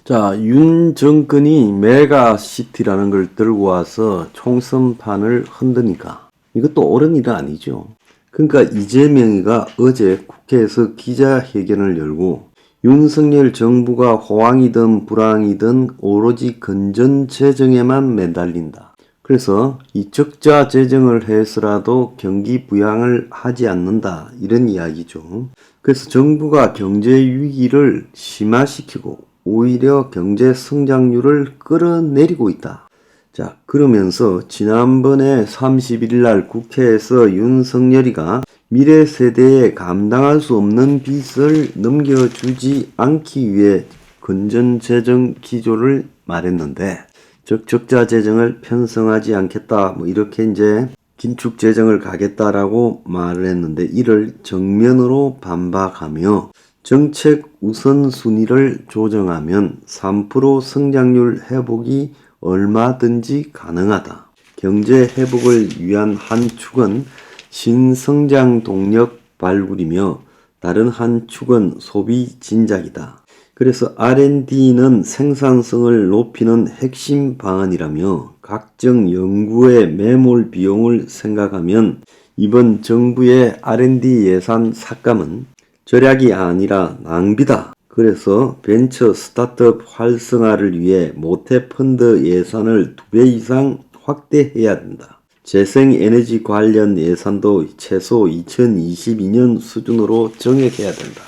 자, 윤 정권이 메가시티라는 걸 들고 와서 총선판을 흔드니까 이것도 옳은 일은 아니죠. 그러니까 이재명이가 어제 국회에서 기자회견을 열고 윤석열 정부가 호황이든 불황이든 오로지 건전재정에만 매달린다. 그래서 이 적자 재정을 해서라도 경기 부양을 하지 않는다. 이런 이야기죠. 그래서 정부가 경제 위기를 심화시키고 오히려 경제 성장률을 끌어내리고 있다. 자, 그러면서 지난번에 31일 날 국회에서 윤석열이가 미래 세대에 감당할 수 없는 빚을 넘겨주지 않기 위해 건전재정 기조를 말했는데, 즉 적자 재정을 편성하지 않겠다, 이렇게 이제 긴축 재정을 가겠다라고 말을 했는데, 이를 정면으로 반박하며 정책 우선순위를 조정하면 3% 성장률 회복이 얼마든지 가능하다. 경제 회복을 위한 한 축은 신성장 동력 발굴이며 다른 한 축은 소비 진작이다. 그래서 R&D는 생산성을 높이는 핵심 방안이라며 각종 연구의 매몰 비용을 생각하면 이번 정부의 R&D 예산 삭감은 절약이 아니라 낭비다. 그래서 벤처 스타트업 활성화를 위해 모태펀드 예산을 2배 이상 확대해야 된다. 재생에너지 관련 예산도 최소 2022년 수준으로 정액해야 된다.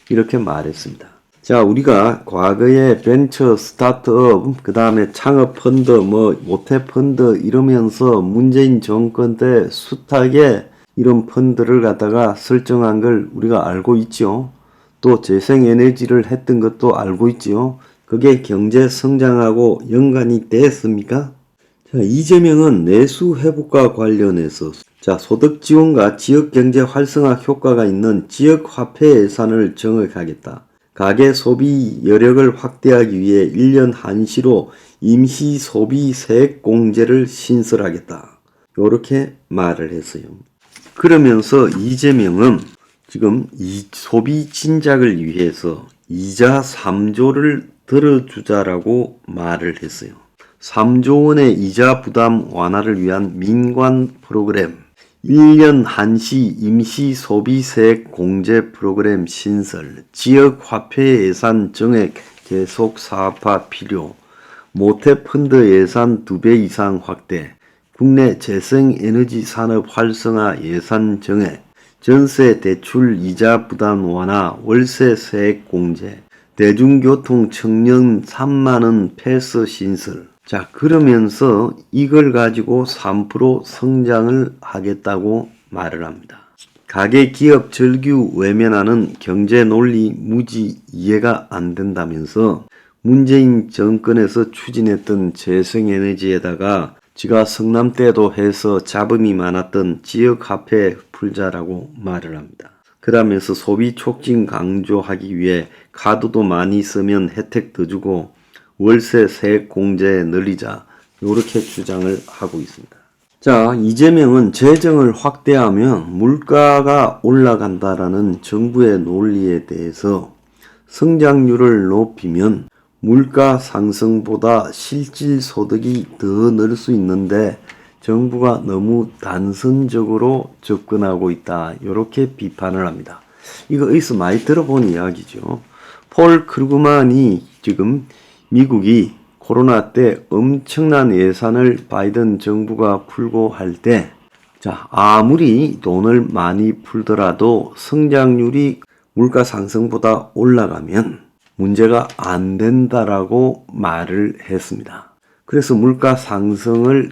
이렇게 말했습니다. 자, 우리가 과거에 벤처 스타트업, 그 다음에 창업펀드, 모태펀드 이러면서 문재인 정권 때 숱하게 이런 펀드를 갖다가 설정한 걸 우리가 알고 있죠. 또 재생에너지를 했던 것도 알고 있죠. 그게 경제 성장하고 연관이 됐습니까? 자, 이재명은 내수 회복과 관련해서 소득 지원과 지역 경제 활성화 효과가 있는 지역 화폐 예산을 정액하겠다. 가계 소비 여력을 확대하기 위해 1년 한시로 임시 소비 세액 공제를 신설하겠다. 요렇게 말을 했어요. 그러면서 이재명은 지금 이 소비 진작을 위해서 이자 3조를 들어주자라고 말을 했어요. 3조 원의 이자 부담 완화를 위한 민관 프로그램, 1년 한시 임시 소비세액 공제 프로그램 신설, 지역 화폐 예산 정액 계속 사업화 필요, 모태펀드 예산 2배 이상 확대, 국내 재생에너지 산업 활성화 예산 정액, 전세 대출 이자 부담 완화, 월세 세액 공제, 대중교통 청년 3만원 패스 신설. 자, 그러면서 이걸 가지고 3% 성장을 하겠다고 말을 합니다. 가계 기업 절규 외면하는 경제 논리 무지 이해가 안 된다면서 문재인 정권에서 추진했던 재생에너지에다가 지가 성남 때도 해서 잡음이 많았던 지역화폐 풀자라고 말을 합니다. 그러면서 소비 촉진 강조하기 위해 카드도 많이 쓰면 혜택 더 주고 월세 세액 공제 늘리자, 이렇게 주장을 하고 있습니다. 자, 이재명은 재정을 확대하면 물가가 올라간다라는 정부의 논리에 대해서 성장률을 높이면 물가 상승보다 실질 소득이 더 늘 수 있는데 정부가 너무 단선적으로 접근하고 있다. 이렇게 비판을 합니다. 이거 어디서 많이 들어본 이야기죠. 폴 크루그만이 지금 미국이 코로나 때 엄청난 예산을 바이든 정부가 풀고 할 때, 아무리 돈을 많이 풀더라도 성장률이 물가 상승보다 올라가면 문제가 안 된다라고 말을 했습니다. 그래서 물가 상승을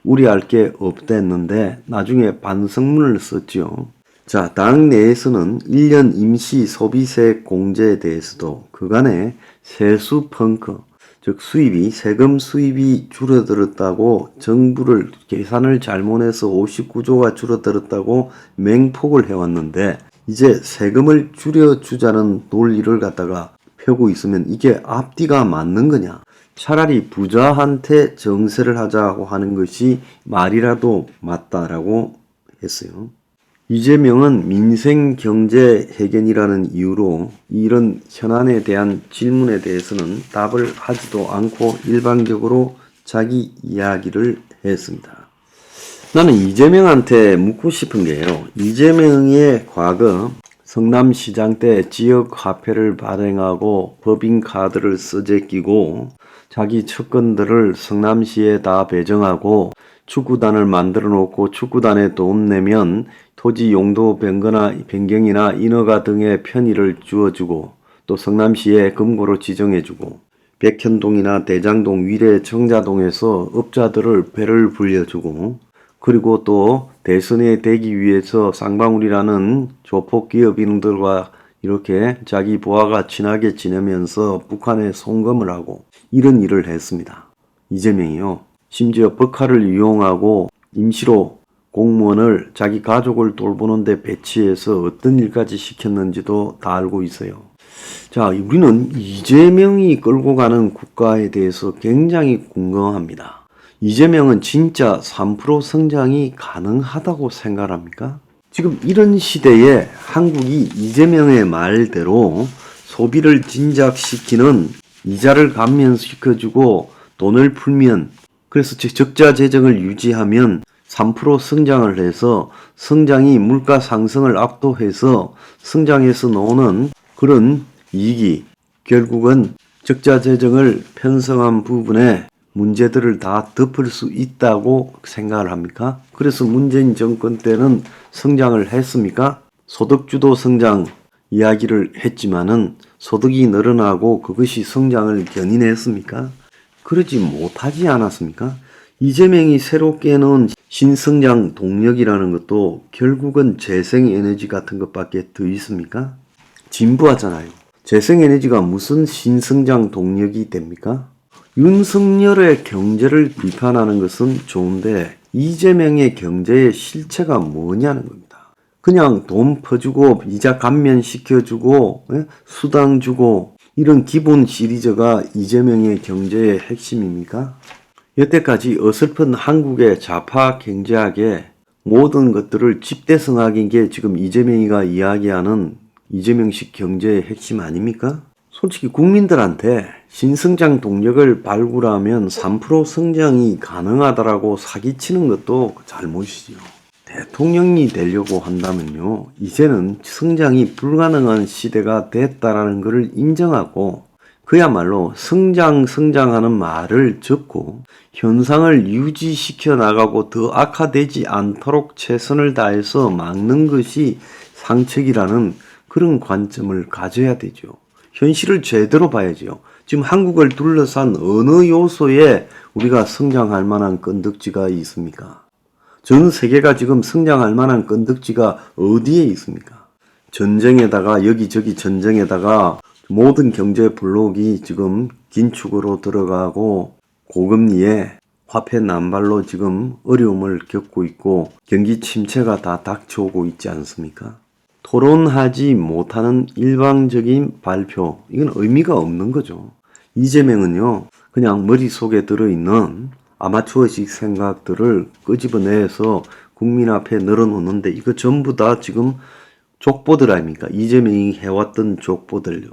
우려할 게 없댔는데 나중에 반성문을 썼죠. 자, 당 내에서는 1년 임시 소비세액 공제에 대해서도 그간에 세수 펑크, 즉 세금 수입이 줄어들었다고 정부를 계산을 잘못해서 59조가 줄어들었다고 맹폭을 해왔는데 이제 세금을 줄여주자는 논리를 갖다가 펴고 있으면 이게 앞뒤가 맞는 거냐? 차라리 부자한테 정세를 하자고 하는 것이 말이라도 맞다라고 했어요. 이재명은 민생 경제 해견이라는 이유로 이런 현안에 대한 질문에 대해서는 답을 하지도 않고 일방적으로 자기 이야기를 했습니다. 나는 이재명한테 묻고 싶은 게요. 이재명의 과거 성남시장 때 지역화폐를 발행하고 법인카드를 써제끼고 자기 측근들을 성남시에 다 배정하고 축구단을 만들어 놓고 축구단에 돈 내면 토지 용도 변경이나 인허가 등의 편의를 주어주고 또 성남시에 금고로 지정해주고 백현동이나 대장동, 위례, 청자동에서 업자들을 배를 불려주고 그리고 또 대선에 되기 위해서 쌍방울이라는 조폭 기업인들과 이렇게 자기 부하가 친하게 지내면서 북한에 송금을 하고 이런 일을 했습니다. 이재명이요. 심지어 법카를 이용하고 임시로 공무원을 자기 가족을 돌보는데 배치해서 어떤 일까지 시켰는지도 다 알고 있어요. 자, 우리는 이재명이 끌고 가는 국가에 대해서 굉장히 궁금합니다. 이재명은 진짜 3% 성장이 가능하다고 생각합니까? 지금 이런 시대에 한국이 이재명의 말대로 소비를 진작시키는 이자를 감면시켜주고 돈을 풀면 그래서 적자 재정을 유지하면 3% 성장을 해서 성장이 물가 상승을 압도해서 성장해서 나오는 그런 이익이 결국은 적자 재정을 편성한 부분에 문제들을 다 덮을 수 있다고 생각을 합니까? 그래서 문재인 정권 때는 성장을 했습니까? 소득주도 성장 이야기를 했지만은 소득이 늘어나고 그것이 성장을 견인했습니까? 그러지 못하지 않았습니까? 이재명이 새롭게 넣은 신성장 동력이라는 것도 결국은 재생에너지 같은 것밖에 더 있습니까? 진부하잖아요. 재생에너지가 무슨 신성장 동력이 됩니까? 윤석열의 경제를 비판하는 것은 좋은데 이재명의 경제의 실체가 뭐냐는 겁니다. 그냥 돈 퍼주고 이자 감면시켜주고 수당 주고 이런 기본 시리즈가 이재명의 경제의 핵심입니까? 여태까지 어설픈 한국의 좌파 경제학의 모든 것들을 집대성하긴 게 지금 이재명이가 이야기하는 이재명식 경제의 핵심 아닙니까? 솔직히 국민들한테 신성장 동력을 발굴하면 3% 성장이 가능하다라고 사기치는 것도 잘못이지요. 대통령이 되려고 한다면요, 이제는 성장이 불가능한 시대가 됐다라는 것을 인정하고 그야말로 성장하는 말을 접고 현상을 유지시켜 나가고 더 악화되지 않도록 최선을 다해서 막는 것이 상책이라는 그런 관점을 가져야 되죠. 현실을 제대로 봐야죠. 지금 한국을 둘러싼 어느 요소에 우리가 성장할 만한 건덕지가 있습니까? 전 세계가 지금 성장할 만한 건덕지가 어디에 있습니까? 전쟁에다가 여기저기 전쟁에다가 모든 경제 블록이 지금 긴축으로 들어가고 고금리에 화폐 난발로 지금 어려움을 겪고 있고 경기 침체가 다 닥쳐오고 있지 않습니까? 토론하지 못하는 일방적인 발표, 이건 의미가 없는 거죠. 이재명은요, 그냥 머릿속에 들어있는 아마추어식 생각들을 끄집어내서 국민 앞에 늘어놓는데 이거 전부 다 지금 족보들 아닙니까? 이재명이 해왔던 족보들요.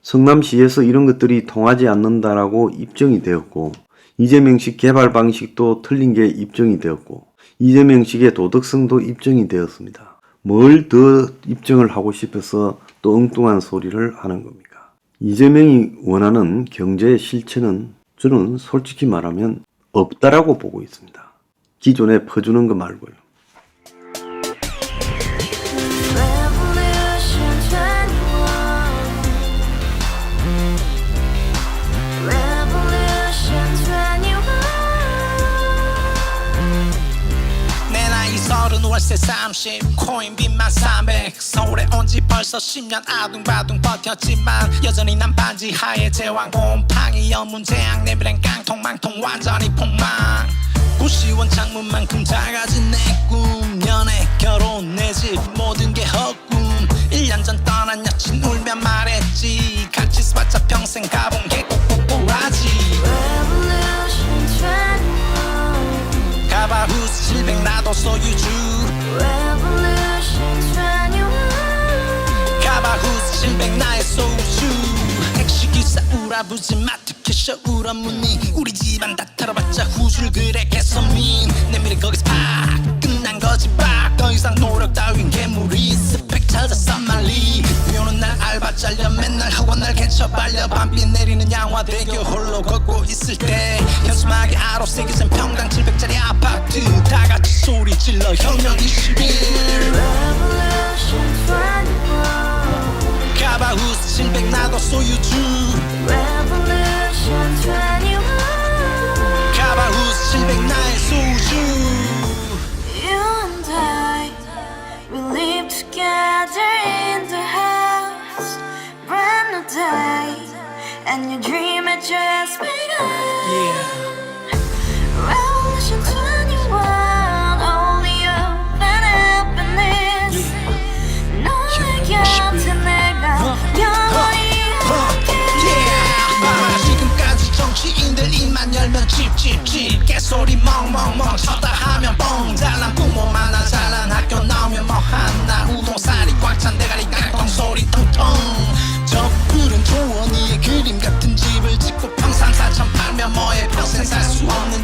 성남시에서 이런 것들이 통하지 않는다라고 입증이 되었고 이재명식 개발 방식도 틀린 게 입증이 되었고 이재명식의 도덕성도 입증이 되었습니다. 뭘 더 입증을 하고 싶어서 또 엉뚱한 소리를 하는 겁니까? 이재명이 원하는 경제의 실체는 저는 솔직히 말하면 없다라고 보고 있습니다. 기존에 퍼주는 거 말고요. 월세 30 코인빚만 300 서울에 온지 벌써 10년 아둥바둥 버텼지만 여전히 난 반지 하에 제왕 곰팡이 연문제약 내 미래는 깡통망통 완전히 폭망 구시원 창문만큼 작아진 내 꿈 연애 결혼 내 집 모든 게 헛꿈 1년 전 떠난 여친 울며 말했지 같이 써봤자 평생 가본 게 꼭꼭꼭하지 가발 후스 700 나도 소유주 Revolution 700 나의 소주 택시기사 우라부지 마트 캐셔 울어무니 우리 집안 다 털어봤자 후줄 그래 개선민 내 미래 거기서 팍 끝난 거지 팍 더 이상 노력 따윈 괴물이 스펙 찾았어 말리 비오는 날 알바 잘려 맨날 학원 날 개쳐 발려 밤비 내리는 양화대교 홀로 걷고 있을 때 현수막에 아로 새겨진 평당 700짜리 아파트 다 같이 소리 질러 혁명 21 Revolution 21 가바후스 700 나도 소유주 Revolution 21 가바후스 700 나의 소주 You and I, we live together in the house. Brand new day, and your dream had just begun. Yeah. Revolution 21, only open happiness. 너의 곁에 내가 영원히 Yeah. 지금까지 정치인들 입만 열면 찝찝찝 개소리 멍멍멍 쳤다 하면 뻥 잘난 부모 많아 잘난 학교 나오면 뭐 하나 우동살이 꽉 찬 대가리 깡통 소리 텅텅 저 푸른 조원이의 그림 같은 집을 짓고 평상 4천 팔면 뭐해 평생 살 수 없는